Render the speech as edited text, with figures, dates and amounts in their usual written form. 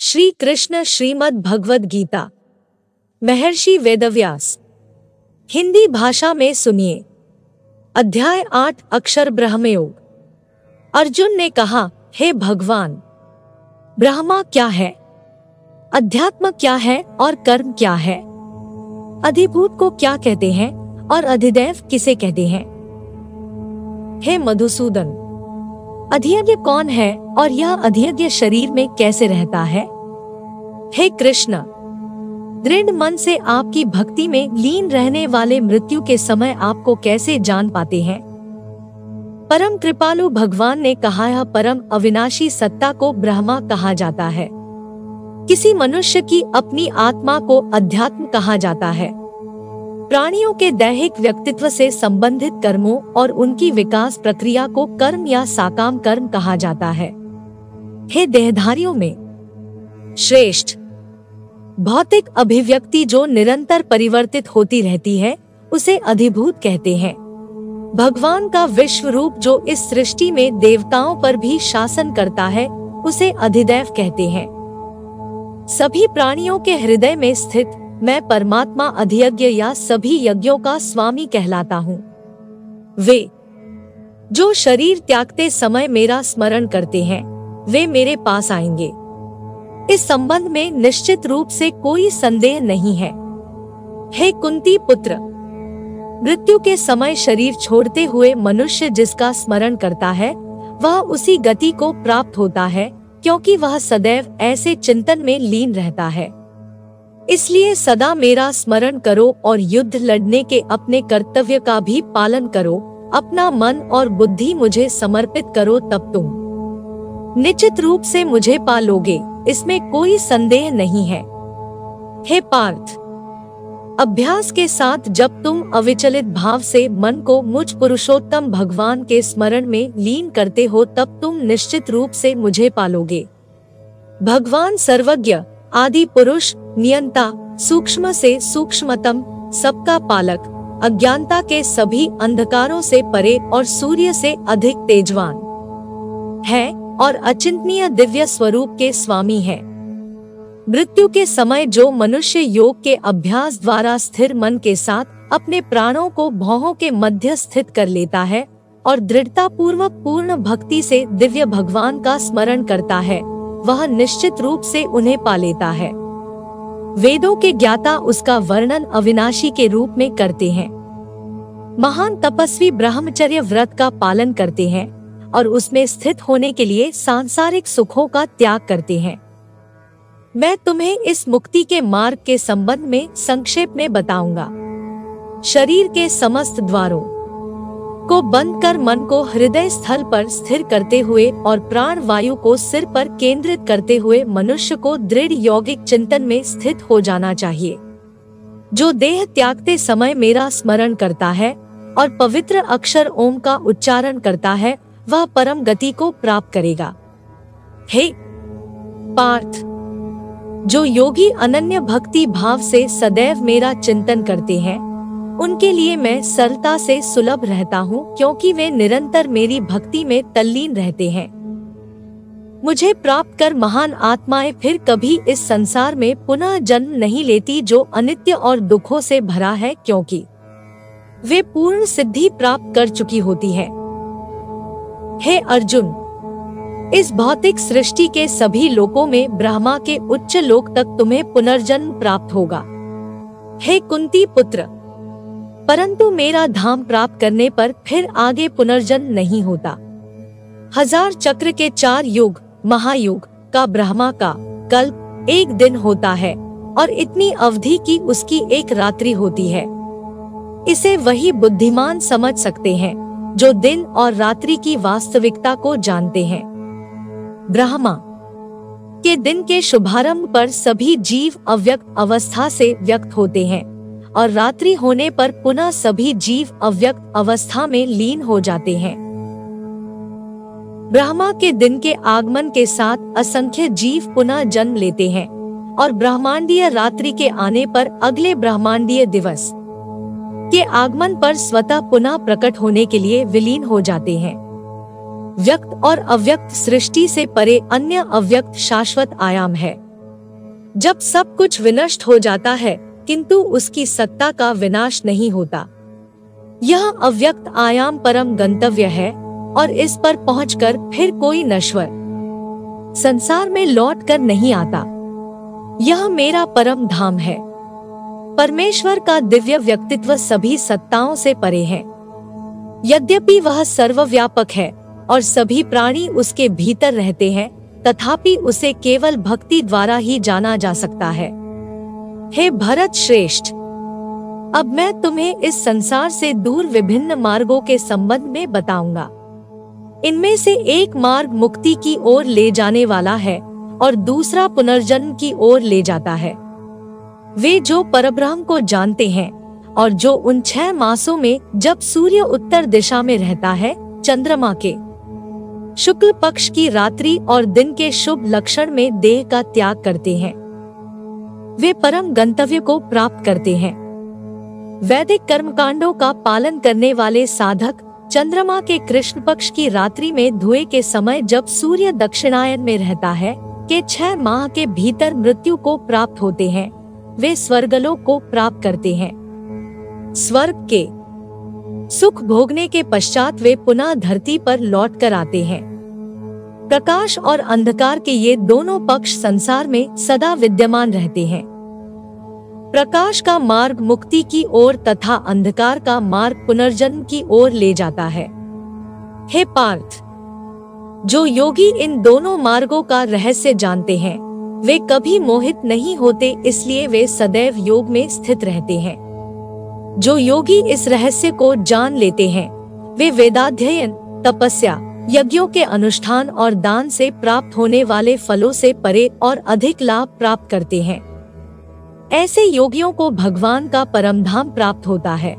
श्री कृष्ण श्रीमद् भगवद गीता। महर्षि वेदव्यास। हिंदी भाषा में सुनिए। अध्याय 8 अक्षर ब्रह्मयोग। अर्जुन ने कहा, हे भगवान, ब्रह्मा क्या है, अध्यात्म क्या है और कर्म क्या है, अधिभूत को क्या कहते हैं और अधिदैव किसे कहते हैं। हे मधुसूदन, अधियज्ञ कौन है और यह अधियज्ञ शरीर में कैसे रहता है। हे कृष्ण, दृढ़ मन से आपकी भक्ति में लीन रहने वाले मृत्यु के समय आपको कैसे जान पाते हैं। परम कृपालु भगवान ने कहा, यह परम अविनाशी सत्ता को ब्रह्मा कहा जाता है। किसी मनुष्य की अपनी आत्मा को अध्यात्म कहा जाता है। प्राणियों के दैहिक व्यक्तित्व से संबंधित कर्मों और उनकी विकास प्रक्रिया को कर्म या साकाम कर्म कहा जाता है। हे देहधारियों में श्रेष्ठ, भौतिक अभिव्यक्ति जो निरंतर परिवर्तित होती रहती है उसे अधिभूत कहते हैं। भगवान का विश्व रूप जो इस सृष्टि में देवताओं पर भी शासन करता है उसे अधिदैव कहते हैं। सभी प्राणियों के हृदय में स्थित मैं परमात्मा अधियज्ञ या सभी यज्ञों का स्वामी कहलाता हूँ। वे जो शरीर त्यागते समय मेरा स्मरण करते हैं वे मेरे पास आएंगे। इस संबंध में निश्चित रूप से कोई संदेह नहीं है। हे कुंती पुत्र, मृत्यु के समय शरीर छोड़ते हुए मनुष्य जिसका स्मरण करता है वह उसी गति को प्राप्त होता है, क्योंकि वह सदैव ऐसे चिंतन में लीन रहता है। इसलिए सदा मेरा स्मरण करो और युद्ध लड़ने के अपने कर्तव्य का भी पालन करो। अपना मन और बुद्धि मुझे समर्पित करो, तब तुम निश्चित रूप से मुझे पा लोगे, इसमें कोई संदेह नहीं है। हे पार्थ, अभ्यास के साथ जब तुम अविचलित भाव से मन को मुझ पुरुषोत्तम भगवान के स्मरण में लीन करते हो तब तुम निश्चित रूप से मुझे पालोगे। भगवान सर्वज्ञ, आदि पुरुष, नियंता, सूक्ष्म से सूक्ष्मतम, सबका पालक, अज्ञानता के सभी अंधकारों से परे और सूर्य से अधिक तेजवान है और अचिंतनीय दिव्य स्वरूप के स्वामी है। मृत्यु के समय जो मनुष्य योग के अभ्यास द्वारा स्थिर मन के साथ अपने प्राणों को भौहों के मध्य स्थित कर लेता है और दृढ़ता पूर्वक पूर्ण भक्ति से दिव्य भगवान का स्मरण करता है, वह निश्चित रूप से उन्हें पा लेता है। वेदों के ज्ञाता उसका वर्णन अविनाशी के रूप में करते हैं। महान तपस्वी ब्रह्मचर्य व्रत का पालन करते हैं और उसमें स्थित होने के लिए सांसारिक सुखों का त्याग करते हैं। मैं तुम्हें इस मुक्ति के मार्ग के संबंध में संक्षेप में बताऊंगा। शरीर के समस्त द्वारों को बंद कर मन को हृदय स्थल पर स्थिर करते हुए और प्राण वायु को सिर पर केंद्रित करते हुए मनुष्य को दृढ़ यौगिक चिंतन में स्थित हो जाना चाहिए। जो देह त्यागते समय मेरा स्मरण करता है और पवित्र अक्षर ओम का उच्चारण करता है वह परम गति को प्राप्त करेगा। हे पार्थ, जो योगी अनन्य भक्ति भाव से सदैव मेरा चिंतन करते हैं उनके लिए मैं सरलता से सुलभ रहता हूँ, क्योंकि वे निरंतर मेरी भक्ति में तल्लीन रहते हैं। मुझे प्राप्त कर महान आत्माएं फिर कभी इस संसार में पुनः जन्म नहीं लेती जो अनित्य और दुखों से भरा है, क्योंकि वे पूर्ण सिद्धि प्राप्त कर चुकी होती है। हे अर्जुन, इस भौतिक सृष्टि के सभी लोकों में ब्रह्मा के उच्च लोक तक तुम्हें पुनर्जन्म प्राप्त होगा। हे कुंती पुत्र, परंतु मेरा धाम प्राप्त करने पर फिर आगे पुनर्जन्म नहीं होता। 1000 चक्र के 4 युग महायुग का ब्रह्मा का कल्प 1 दिन होता है और इतनी अवधि की उसकी 1 रात्रि होती है। इसे वही बुद्धिमान समझ सकते हैं जो दिन और रात्रि की वास्तविकता को जानते हैं। ब्रह्मा के दिन के शुभारंभ पर सभी जीव अव्यक्त अवस्था से व्यक्त होते हैं और रात्रि होने पर पुनः सभी जीव अव्यक्त अवस्था में लीन हो जाते हैं। ब्रह्मा के दिन के आगमन के साथ असंख्य जीव पुनः जन्म लेते हैं और ब्रह्मांडीय रात्रि के आने पर अगले ब्रह्मांडीय दिवस के आगमन पर स्वतः पुनः प्रकट होने के लिए विलीन हो जाते हैं। व्यक्त और अव्यक्त सृष्टि से परे अन्य अव्यक्त शाश्वत आयाम है जब सब कुछ विनष्ट हो जाता है किंतु उसकी सत्ता का विनाश नहीं होता। यह अव्यक्त आयाम परम गंतव्य है और इस पर पहुंचकर फिर कोई नश्वर संसार में लौट कर नहीं आता। यह मेरा परम धाम है। परमेश्वर का दिव्य व्यक्तित्व सभी सत्ताओं से परे है। यद्यपि वह सर्वव्यापक है और सभी प्राणी उसके भीतर रहते हैं, तथापि उसे केवल भक्ति द्वारा ही जाना जा सकता है। हे भरत श्रेष्ठ, अब मैं तुम्हें इस संसार से दूर विभिन्न मार्गों के संबंध में बताऊंगा। इनमें से एक मार्ग मुक्ति की ओर ले जाने वाला है और दूसरा पुनर्जन्म की ओर ले जाता है। वे जो परब्रह्म को जानते हैं और जो उन 6 मासों में जब सूर्य उत्तर दिशा में रहता है, चंद्रमा के शुक्ल पक्ष की रात्रि और दिन के शुभ लक्षण में देह का त्याग करते हैं, वे परम गंतव्य को प्राप्त करते हैं। वैदिक कर्मकांडों का पालन करने वाले साधक चंद्रमा के कृष्ण पक्ष की रात्रि में धुएं के समय जब सूर्य दक्षिणायन में रहता है के 6 माह के भीतर मृत्यु को प्राप्त होते हैं। वे स्वर्गलोक को प्राप्त करते हैं। स्वर्ग के सुख भोगने के पश्चात वे पुनः धरती पर लौट कर आते हैं। प्रकाश और अंधकार के ये दोनों पक्ष संसार में सदा विद्यमान रहते हैं। प्रकाश का मार्ग मुक्ति की ओर तथा अंधकार का मार्ग पुनर्जन्म की ओर ले जाता है। हे पार्थ, जो योगी इन दोनों मार्गों का रहस्य जानते हैं, वे कभी मोहित नहीं होते, इसलिए वे सदैव योग में स्थित रहते हैं। जो योगी इस रहस्य को जान लेते हैं, वे वेदाध्ययन, तपस्या, यज्ञों के अनुष्ठान और दान से प्राप्त होने वाले फलों से परे और अधिक लाभ प्राप्त करते हैं। ऐसे योगियों को भगवान का परमधाम प्राप्त होता है।